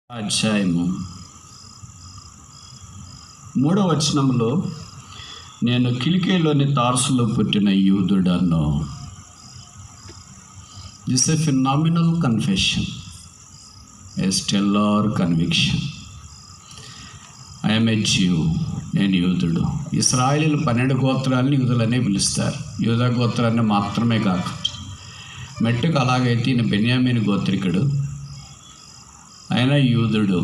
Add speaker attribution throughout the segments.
Speaker 1: అధ్యాయము 3వ వచనంలో, నేను కిలికీలోని తార్సులో పుట్టిన యూదుడను. This a phenomenal confession, a stellar conviction. I'm a Jew, నేను యూదుడు. ఇశ్రాయేలీయులు 12 గోత్రాలని యూదులనే పిలుస్తారు. యూదా గోత్రాన్ని మాత్రమే కాక మెట్టుకు అలాగైతే ఈయన బెన్యామీను గోత్రికుడు, ఆయన యూదుడు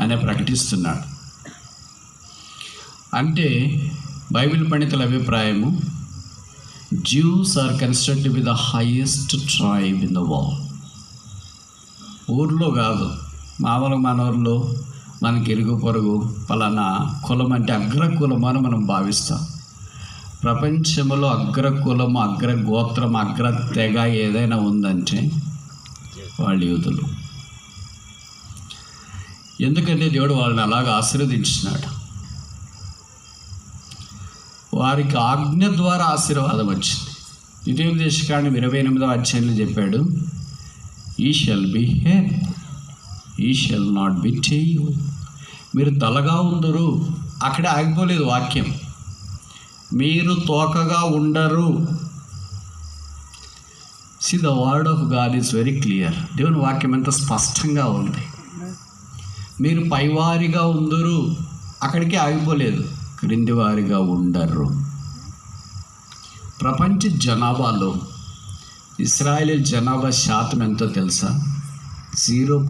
Speaker 1: అని ప్రకటిస్తున్నాడు. అంటే బైబిల్ పండితుల అభిప్రాయము, Jews are considered to be the highest tribe in the world. ఊర్లో కాదు, మామూలుగా మన ఊర్లో మనకి ఇరుగు పొరుగు పలానా కులం అంటే అగ్రకులం అని మనం భావిస్తాం. ప్రపంచంలో అగ్రకులము, అగ్రగోత్రం, అగ్ర తెగ ఏదైనా ఉందంటే వాళ్ళు యూదులు. ఎందుకంటే దేవుడు వాళ్ళని అలాగ ఆశీర్వదించినాడు. వారికి ఆజ్ఞ ద్వారా ఆశీర్వాదం వచ్చింది. ద్వితీయోపదేశకాండం 28వ అధ్యాయంలో చెప్పాడు, he shall be head, he shall not be tail. మీరు తలగా ఉందరు. అక్కడే ఆగిపోలేదు వాక్యం, మీరు తోకగా ఉండరు. See the word of God is very clear. దేవుని వాక్యం ఎంత స్పష్టంగా ఉంది. మీరు పైవారిగా ఉందరు, అక్కడికే ఆగిపోలేదు, క్రింది వారిగా ఉండరు. ప్రపంచ జనాభాలో ఇశ్రాయేలు జనాభా శాతం ఎంతో తెలుసా? 0.